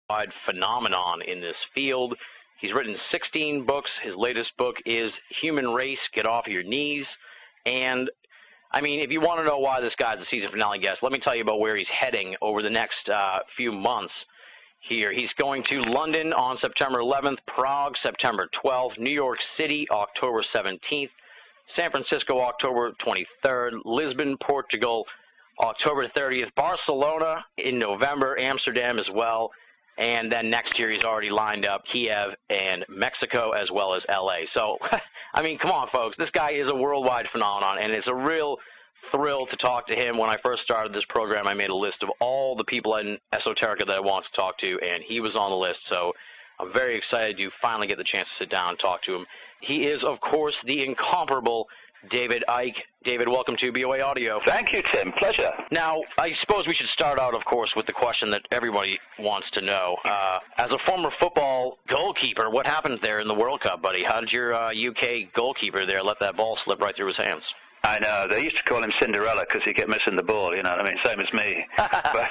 worldwide phenomenon in this field. He's written 16 books. His latest book is Human Race, Get Off Your Knees. And, I mean, if you want to know why this guy's a season finale guest, let me tell you about where he's heading over the next few months here. He's going to London on September 11th, Prague September 12th, New York City October 17th, San Francisco October 23rd, Lisbon, Portugal October 30th, Barcelona in November, Amsterdam as well. And then next year he's already lined up Kiev and Mexico as well as L.A. So, I mean, come on, folks. This guy is a worldwide phenomenon, and it's a real thrill to talk to him. When I first started this program, I made a list of all the people in Esoterica that I want to talk to, and he was on the list. So I'm very excited to finally get the chance to sit down and talk to him. He is, of course, the incomparable David Icke. David, welcome to BOA Audio. Thank you, Tim. Pleasure. Now, I suppose we should start out, of course, with the question that everybody wants to know. As a former football goalkeeper, what happened there in the World Cup, buddy? How did your UK goalkeeper there let that ball slip right through his hands? I know. They used to call him Cinderella because he kept missing the ball, you know what I mean? Same as me. But,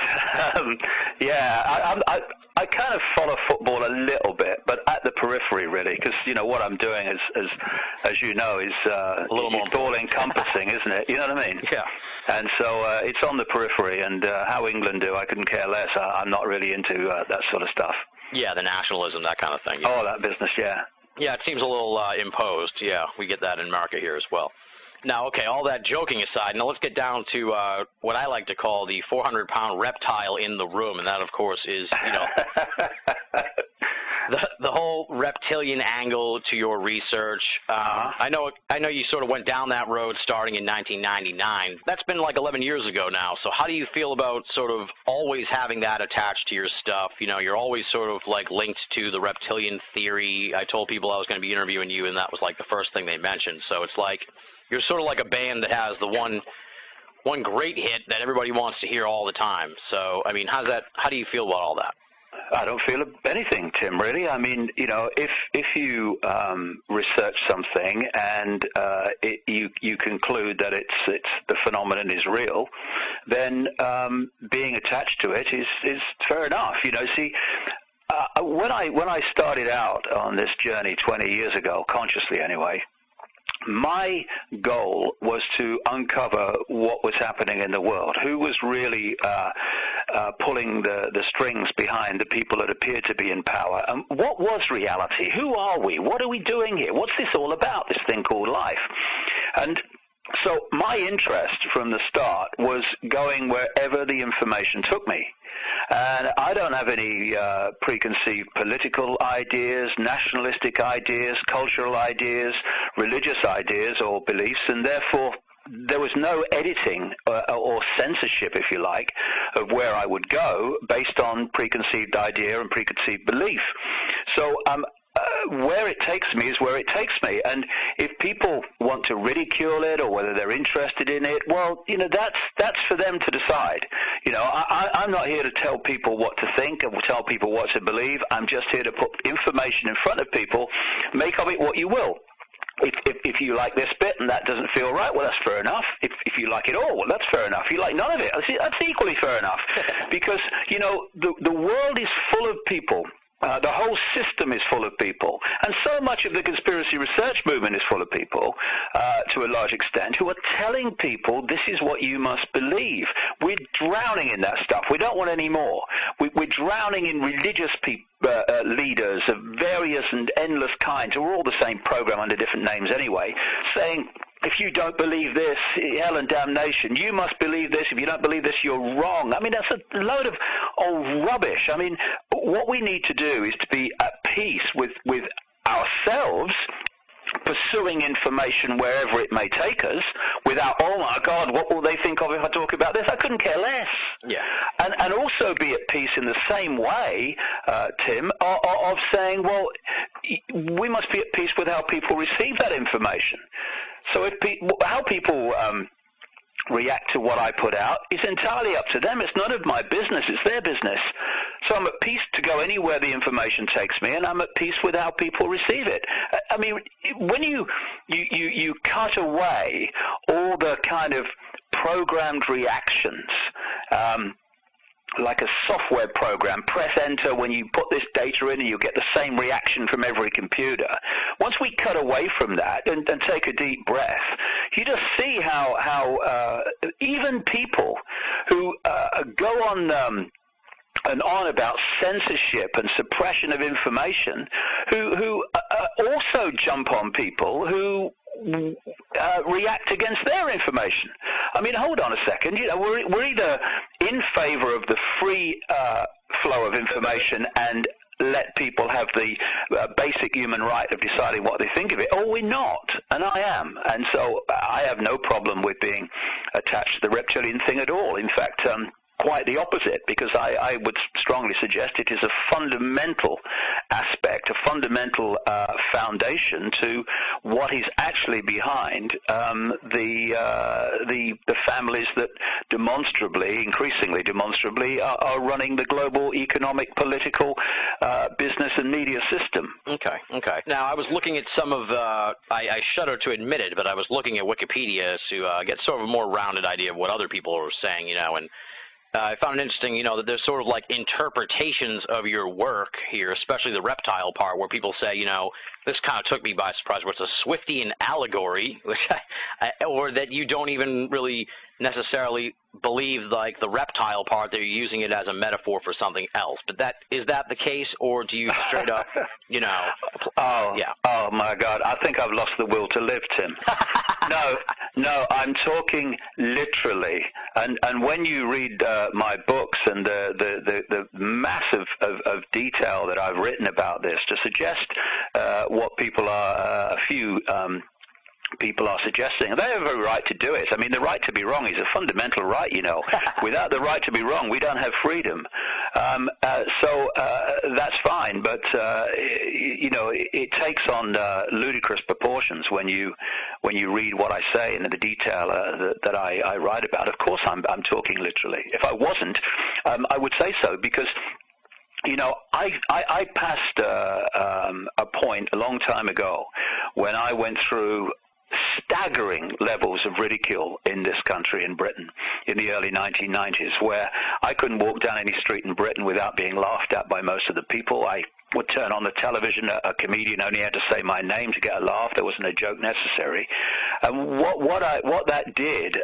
I kind of follow football a little bit, but at the periphery, really, because, you know, what I'm doing, as you know, is a little more all-encompassing, isn't it? You know what I mean? Yeah. And so it's on the periphery, and how England do, I couldn't care less. I'm not really into that sort of stuff. Yeah, the nationalism, that kind of thing. Yeah. Oh, that business, yeah. Yeah, it seems a little imposed. Yeah, we get that in America here as well. Now, okay, all that joking aside, now let's get down to what I like to call the 400-pound reptile in the room, and that, of course, is, you know, the whole reptilian angle to your research. I know you sort of went down that road starting in 1999. That's been like 11 years ago now, so how do you feel about sort of always having that attached to your stuff? You know, you're always sort of like linked to the reptilian theory. I told people I was going to be interviewing you, and that was like the first thing they mentioned, so it's like you're sort of like a band that has the one great hit that everybody wants to hear all the time. So, I mean, how do you feel about all that? I don't feel anything, Tim, really. I mean, you know, if you research something and you conclude that it's the phenomenon is real, then being attached to it is fair enough. You know, see, when I started out on this journey 20 years ago, consciously anyway, my goal was to uncover what was happening in the world, who was really pulling the strings behind the people that appeared to be in power, and what was reality? Who are we? What are we doing here? What's this all about, this thing called life? And so my interest from the start was going wherever the information took me. And I don't have any preconceived political ideas, nationalistic ideas, cultural ideas, religious ideas or beliefs, and therefore there was no editing or censorship, if you like, of where I would go based on preconceived idea and preconceived belief. So where it takes me is where it takes me. And if people want to ridicule it or whether they're interested in it, well, you know, that's for them to decide. You know, I'm not here to tell people what to think or tell people what to believe. I'm just here to put information in front of people. Make of it what you will. If you like this bit and that doesn't feel right, well, that's fair enough. If you like it all, well, that's fair enough. If you like none of it, that's equally fair enough. Because, you know, the world is full of people. The whole system is full of people. And so much of the conspiracy research movement is full of people, to a large extent, who are telling people this is what you must believe. We're drowning in that stuff. We don't want any more. We're drowning in religious leaders of various and endless kinds, who are all the same program under different names anyway, saying, if you don't believe this, hell and damnation. You must believe this. If you don't believe this, you're wrong. I mean, that's a load of old rubbish. I mean, what we need to do is to be at peace with ourselves, pursuing information wherever it may take us, without, oh my God, what will they think of if I talk about this? I couldn't care less. Yeah. And also be at peace in the same way, Tim, of saying, well, we must be at peace with how people receive that information. So how people react to what I put out is entirely up to them. It's none of my business. It's their business. So I'm at peace to go anywhere the information takes me, and I'm at peace with how people receive it. I mean, when you cut away all the kind of programmed reactions, like a software program. Press enter when you put this data in and you get the same reaction from every computer. Once we cut away from that and take a deep breath, you just see how even people who go on and on about censorship and suppression of information, who also jump on people who react against their information. I mean, hold on a second. You know, we're either in favor of the free flow of information and let people have the basic human right of deciding what they think of it, or we're not, and I am. And so I have no problem with being attached to the reptilian thing at all. In fact, quite the opposite, because I would strongly suggest it is a fundamental aspect, a fundamental foundation to what is actually behind the families that increasingly demonstrably, are running the global economic, political, business and media system. Okay. Now, I was looking at some of, I shudder to admit it, but I was looking at Wikipedia to get sort of a more rounded idea of what other people are saying, and I found it interesting, that there's sort of like interpretations of your work here, especially the reptile part, where people say, this kind of took me by surprise, where it's a Swiftian allegory, which or that you don't even really necessarily believe like the reptile part, that you're using it as a metaphor for something else. But is that the case, or do you straight up, Oh my God, I think I've lost the will to live, Tim. No, I'm talking literally. And when you read my books and the mass of detail that I've written about this to suggest what people are, a few people are suggesting, they have a right to do it. I mean, the right to be wrong is a fundamental right, Without the right to be wrong, we don't have freedom. So that's fine, but it takes on ludicrous proportions when you read what I say and the detail that I write about. Of course, I'm talking literally. If I wasn't, I would say so, because I passed a point a long time ago when I went through staggering levels of ridicule in this country, in Britain, in the early 1990s, where I couldn't walk down any street in Britain without being laughed at by most of the people. I would turn on the television, a comedian only had to say my name to get a laugh. There wasn't a joke necessary. And what that did,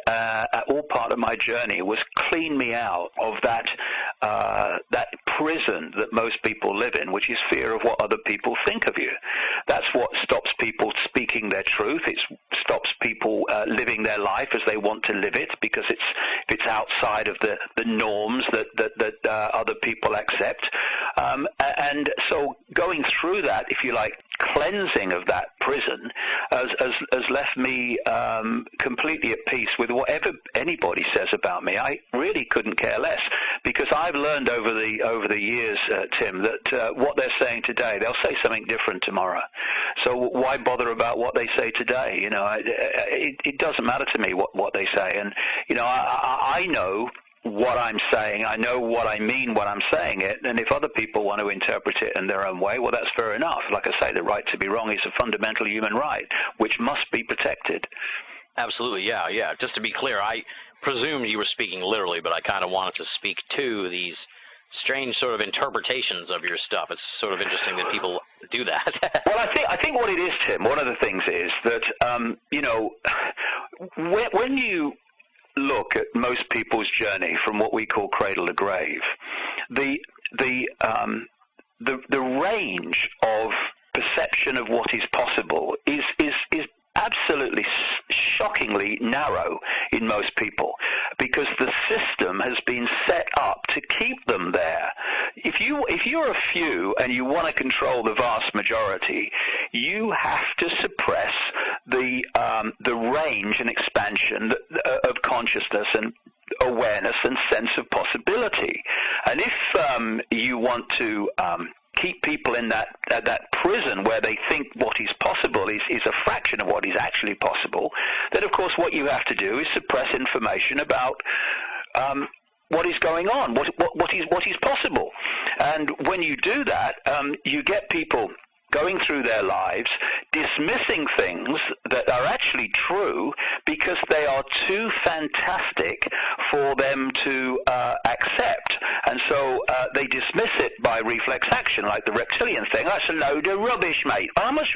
all part of my journey, was clean me out of that prison that most people live in, which is fear of what other people think of you. That's what stops people speaking their truth. It stops people living their life as they want to live it, because it's outside of the norms that other people accept. And so going through that, if you like, cleansing of that prison has left me completely at peace with whatever anybody says about me. I really couldn't care less, because I've learned over the years, Tim, that what they're saying today, they'll say something different tomorrow. So why bother about what they say today? It doesn't matter to me what they say, and I know what I'm saying. I know what I mean when I'm saying it, and if other people want to interpret it in their own way, well, that's fair enough. Like I say, the right to be wrong is a fundamental human right, which must be protected. Absolutely, yeah. Just to be clear, I presumed you were speaking literally, but I kind of wanted to speak to these strange sort of interpretations of your stuff. It's sort of interesting that people do that. Well, I think what it is, Tim, one of the things is that, when you look at most people's journey from what we call cradle to grave, the range of perception of what is possible is absolutely shockingly narrow in most people, because the system has been set up to keep them there. If you're a few and you want to control the vast majority, you have to suppress the range and expansion of consciousness and awareness and sense of possibility. And if you want to keep people in that prison where they think what is possible is a fraction of what is actually possible, then of course what you have to do is suppress information about what is going on, what is possible. And when you do that, you get people going through their lives, dismissing things that are actually true because they are too fantastic for them to accept. And so they dismiss it by reflex action, like the reptilian thing. That's a load of rubbish, mate. How much